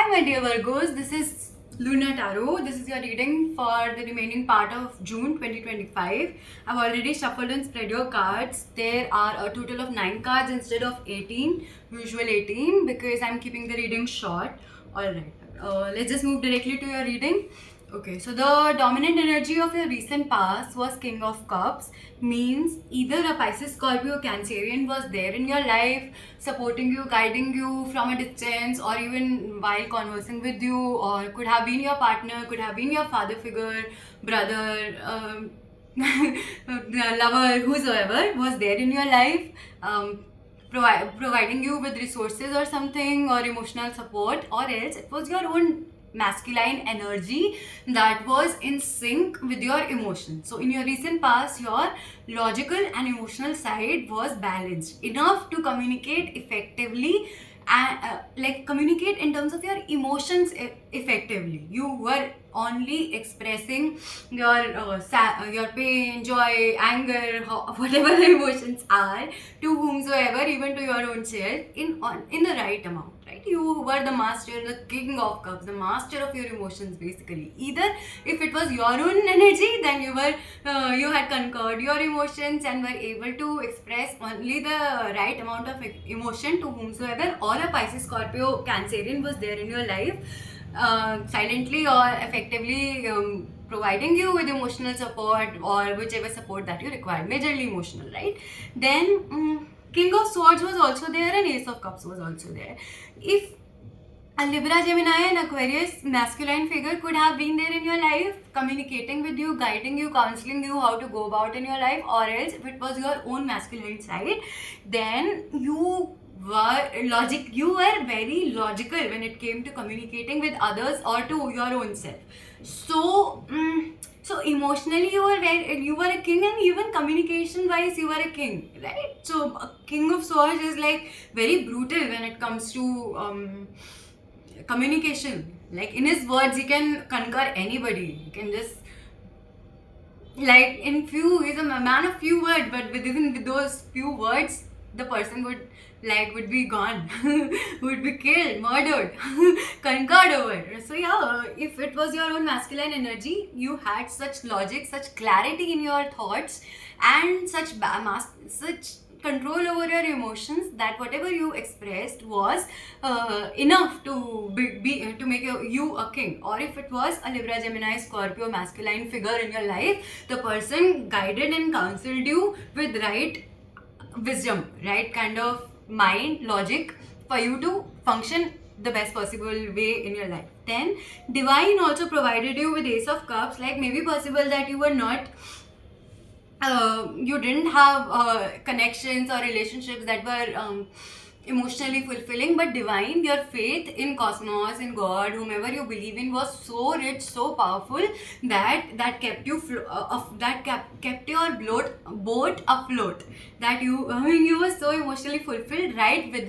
Hi, my dear Virgos. This is Luna Tarot. This is your reading for the remaining part of June 2025. I've already shuffled and spread your cards. There are a total of 9 cards instead of 18, usual 18, because I'm keeping the reading short. Alright, let's just move directly to your reading. Okay, so the dominant energy of your recent past was King of Cups, means either a Pisces, Scorpio, Cancerian was there in your life, supporting you, guiding you from a distance, or even while conversing with you, or could have been your partner, could have been your father figure, brother, lover, whosoever was there in your life. Providing you with resources or something, or emotional support, or else it was your own masculine energy that was in sync with your emotions. So in your recent past, your logical and emotional side was balanced enough to communicate effectively, and like communicate in terms of your emotions effectively. You were only expressing your pain, joy, anger, whatever the emotions are, to whomsoever, even to your own self, in the right amount. Right? You were the master, the king of cups, the master of your emotions, basically. Either if it was your own energy, then you had conquered your emotions and were able to express only the right amount of emotion to whomsoever, or a Pisces, Scorpio, Cancerian was there in your life, silently or effectively providing you with emotional support, or whichever support that you required, majorly emotional, right? Then King of Swords was also there and Ace of Cups was also there. If a Libra, Gemini and Aquarius masculine figure could have been there in your life, communicating with you, guiding you, counseling you how to go about in your life, or else if it was your own masculine side, then you were very logical when it came to communicating with others or to your own self. So emotionally you were a king, and even communication wise you were a king, right? So a King of Swords is like very brutal when it comes to communication. Like, in his words he can conquer anybody. He can just, like, he's a man of few words, but within those few words the person would be gone, would be killed, murdered, conquered over. So yeah, if it was your own masculine energy, you had such logic, such clarity in your thoughts, and such control over your emotions, that whatever you expressed was enough to to make you a king. Or if it was a Libra, Gemini, Scorpio masculine figure in your life, the person guided and counseled you with right wisdom, right kind of mind, logic, for you to function the best possible way in your life. Then Divine also provided you with Ace of Cups. Like, maybe possible that you were not you didn't have connections or relationships that were emotionally fulfilling, but Divine, your faith in cosmos, in God, whomever you believe in, was so rich, so powerful, that kept you kept your boat afloat. That you were so emotionally fulfilled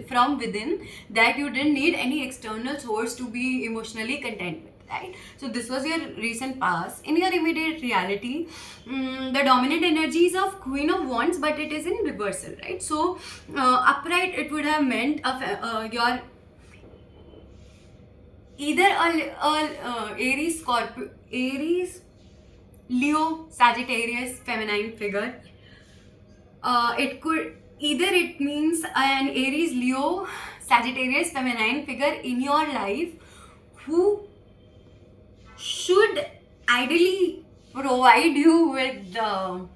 from within, that you didn't need any external source to be emotionally content with. Right? So this was your recent past. In your immediate reality, the dominant energy is of Queen of Wands, but it is in reversal, right? So upright, it would have meant your either Aries, Scorpio, Aries, Leo, Sagittarius, feminine figure. It means an Aries, Leo, Sagittarius, feminine figure in your life, who should ideally provide you with the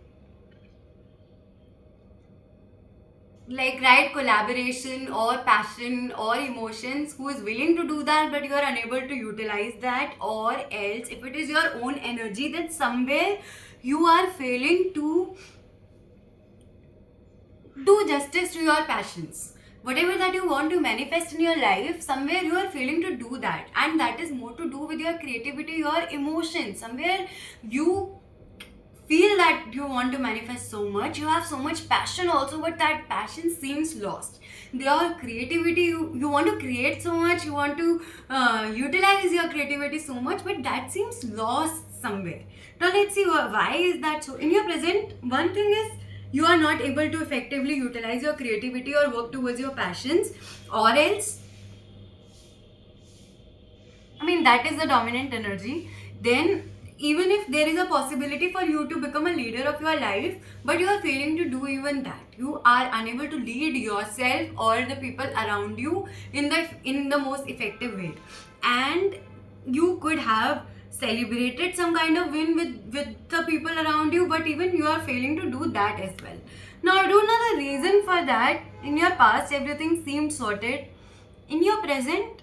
right collaboration or passion or emotions, who is willing to do that, but you are unable to utilize that. Or else, if it is your own energy, then somewhere you are failing to do justice to your passions. Whatever that you want to manifest in your life, somewhere you are failing to do that, and that is more to do with your creativity, your emotions. Somewhere you feel that you want to manifest so much, you have so much passion also, but that passion seems lost. Your creativity, you want to create so much, you want to utilize your creativity so much, but that seems lost somewhere. Now let's see why is that so. In your present, one thing is, you are not able to effectively utilize your creativity or work towards your passions, or else I mean, that is the dominant energy. Then, even if there is a possibility for you to become a leader of your life, but you are failing to do even that, you are unable to lead yourself or the people around you in the most effective way, and you could have celebrated some kind of win with the people around you, but even you are failing to do that as well. Now, I don't know the reason for that. In your past, everything seemed sorted. In your present,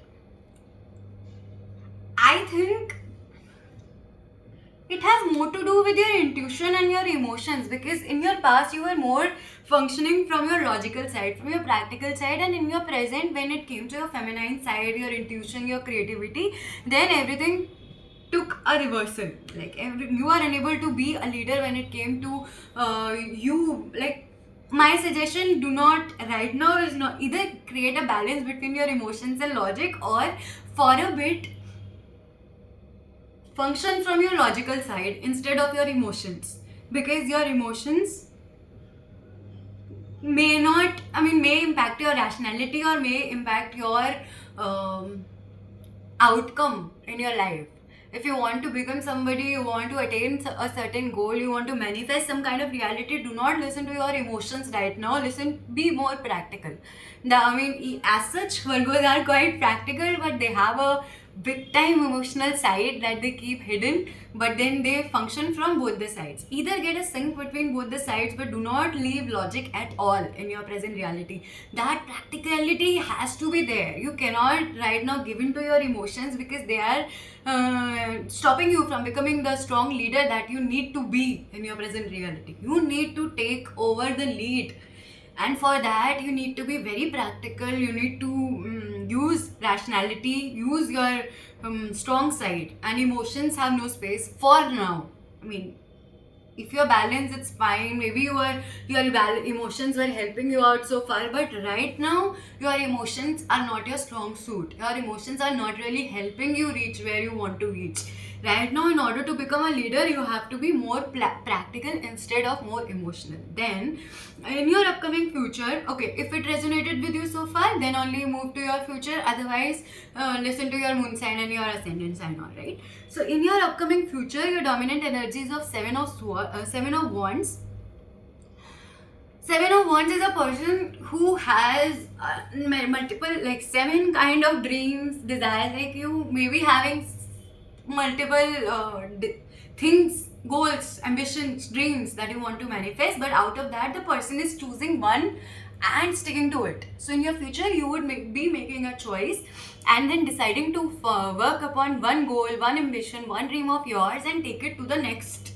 I think it has more to do with your intuition and your emotions, because in your past you were more functioning from your logical side, from your practical side, and in your present, when it came to your feminine side, your intuition, your creativity, then everything took a reversal. Like you are unable to be a leader when it came to you. Like, my suggestion, do not right now is not either create a balance between your emotions and logic, or for a bit function from your logical side instead of your emotions, because your emotions may impact your rationality or may impact your outcome in your life. If you want to become somebody, you want to attain a certain goal, you want to manifest some kind of reality, do not listen to your emotions right now. Be more practical. As such, Virgos are quite practical, but they have a big time emotional side that they keep hidden, but then they function from both the sides. Either get a sync between both the sides, but do not leave logic at all in your present reality. That practicality has to be there. You cannot right now give in to your emotions, because they are stopping you from becoming the strong leader that you need to be in your present reality. You need to take over the lead, and for that you need to be very practical. You need to use rationality, use your strong side, and emotions have no space for now. I mean, if you're balanced, it's fine. Maybe emotions were helping you out so far, but right now your emotions are not your strong suit. Your emotions are not really helping you reach where you want to reach. Right now, in order to become a leader, you have to be more practical instead of more emotional. Then, in your upcoming future, okay, if it resonated with you so far, then only move to your future. Otherwise, listen to your moon sign and your ascendant sign, alright? So, in your upcoming future, your dominant energies of Seven of Wands. Seven of Wands is a person who has multiple, like 7 kind of dreams, desires. Like, you may be having multiple things, goals, ambitions, dreams that you want to manifest, but out of that, the person is choosing one and sticking to it. So in your future, you would be making a choice and then deciding to work upon one goal, one ambition, one dream of yours, and take it to the next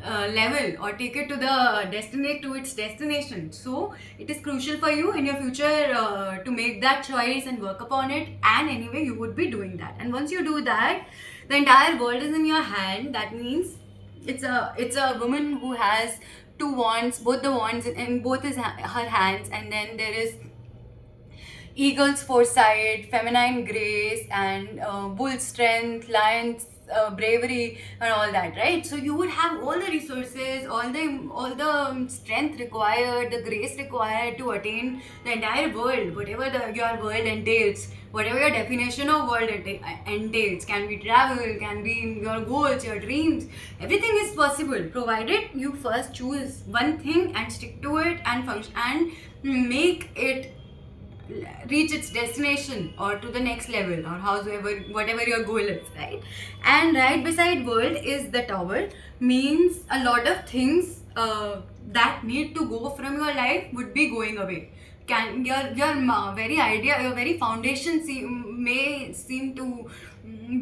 level, or take it to its destination. So it is crucial for you in your future to make that choice and work upon it, and anyway you would be doing that. And once you do that, the entire world is in your hand. That means it's a woman who has 2 wands, both the wands in both her hands, and then there is eagle's foresight, feminine grace, and bull strength, lion's bravery, and all that, right? So you would have all the resources, all the strength required, the grace required to attain the entire world, whatever your world entails, whatever your definition of world entails. Can be travel, can be your goals, your dreams. Everything is possible, provided you first choose one thing and stick to it and function and make it reach its destination or to the next level, or whatever your goal is, right? And right beside world is the tower. Means a lot of things that need to go from your life would be going away. Can your very idea, your very foundation may seem to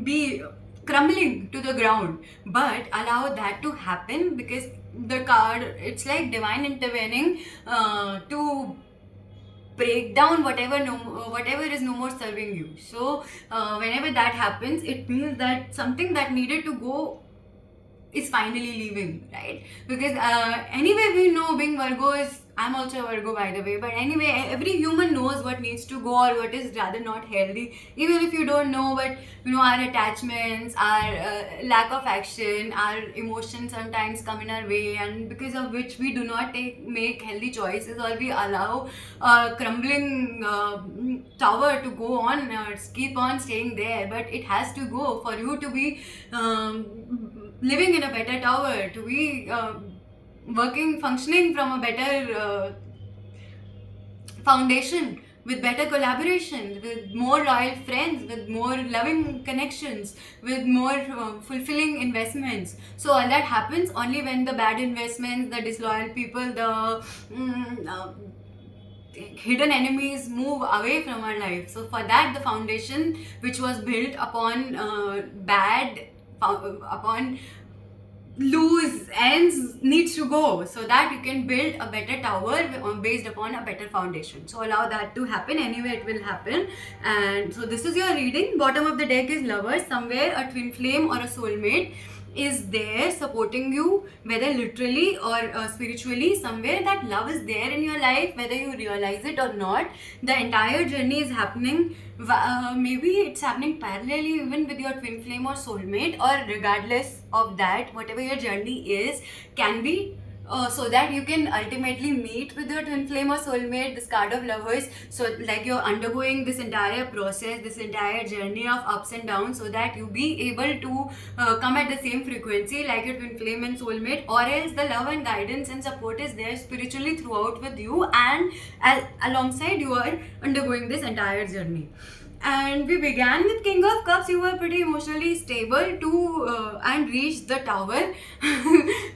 be crumbling to the ground, but allow that to happen, because the card, it's like divine intervening to break down whatever is no more serving you. So whenever that happens, it means that something that needed to go is finally leaving, right? Because anyway, we know, being Virgos, I'm also a Virgo, by the way. But anyway, every human knows what needs to go or what is rather not healthy. Even if you don't know, but you know, our attachments, our lack of action, our emotions sometimes come in our way, and because of which we do not make healthy choices, or we allow a crumbling tower to go on or keep on staying there. But it has to go for you to be living in a better tower, to be functioning from a better foundation, with better collaboration, with more loyal friends, with more loving connections, with more fulfilling investments. So all that happens only when the bad investments, the disloyal people, the hidden enemies move away from our life. So for that, the foundation which was built upon upon loose ends needs to go, so that you can build a better tower based upon a better foundation. So allow that to happen. Anyway, it will happen. And so this is your reading. Bottom of the deck is Lovers. Somewhere a twin flame or a soulmate is there supporting you, whether literally or spiritually. Somewhere that love is there in your life, whether you realize it or not. The entire journey is happening. Maybe it's happening parallelly even with your twin flame or soulmate, or regardless of that, whatever your journey is, can be so that you can ultimately meet with your twin flame or soulmate, this card of Lovers. So like you're undergoing this entire process, this entire journey of ups and downs, so that you be able to come at the same frequency like your twin flame and soulmate, or else the love and guidance and support is there spiritually throughout with you, and alongside you are undergoing this entire journey. And we began with King of Cups. You were pretty emotionally stable to and reached the tower.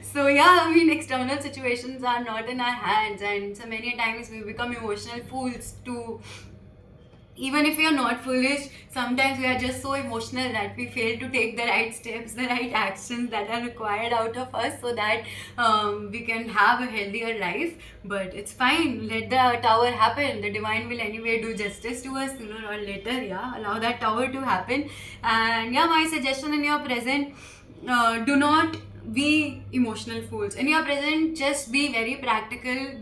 So yeah, I mean, external situations are not in our hands, and so many times we become emotional fools to. Even if we are not foolish, sometimes we are just so emotional that we fail to take the right steps, the right actions that are required out of us, so that we can have a healthier life. But it's fine, let the tower happen. The divine will anyway do justice to us sooner or later. Yeah, allow that tower to happen. And yeah, my suggestion in your present, do not be emotional fools. In your present, just be very practical.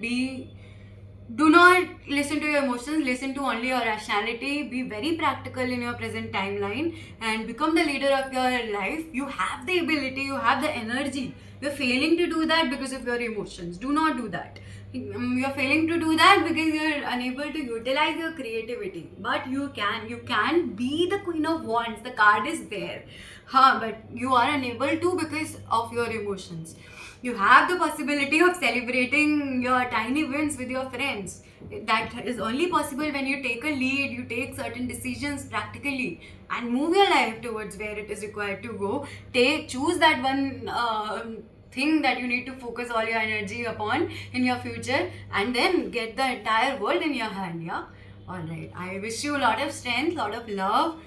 Do not listen to your emotions, listen to only your rationality. Be very practical in your present timeline and become the leader of your life. You have the ability, you have the energy. You're failing to do that because of your emotions. Do not do that. You're failing to do that because you're unable to utilize your creativity. But you can be the Queen of Wands. The card is there. But you are unable to because of your emotions. You have the possibility of celebrating your tiny wins with your friends. That is only possible when you take a lead, you take certain decisions practically, and move your life towards where it is required to go. Choose that one thing that you need to focus all your energy upon in your future, and then get the entire world in your hand. Yeah. Alright. I wish you a lot of strength, lot of love,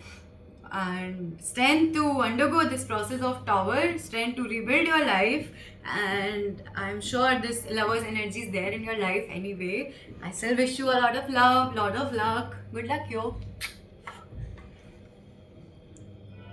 and strength to undergo this process of tower, strength to rebuild your life. And I'm sure this Lover's energy is there in your life anyway. I still wish you a lot of love, lot of luck. Good luck, yo.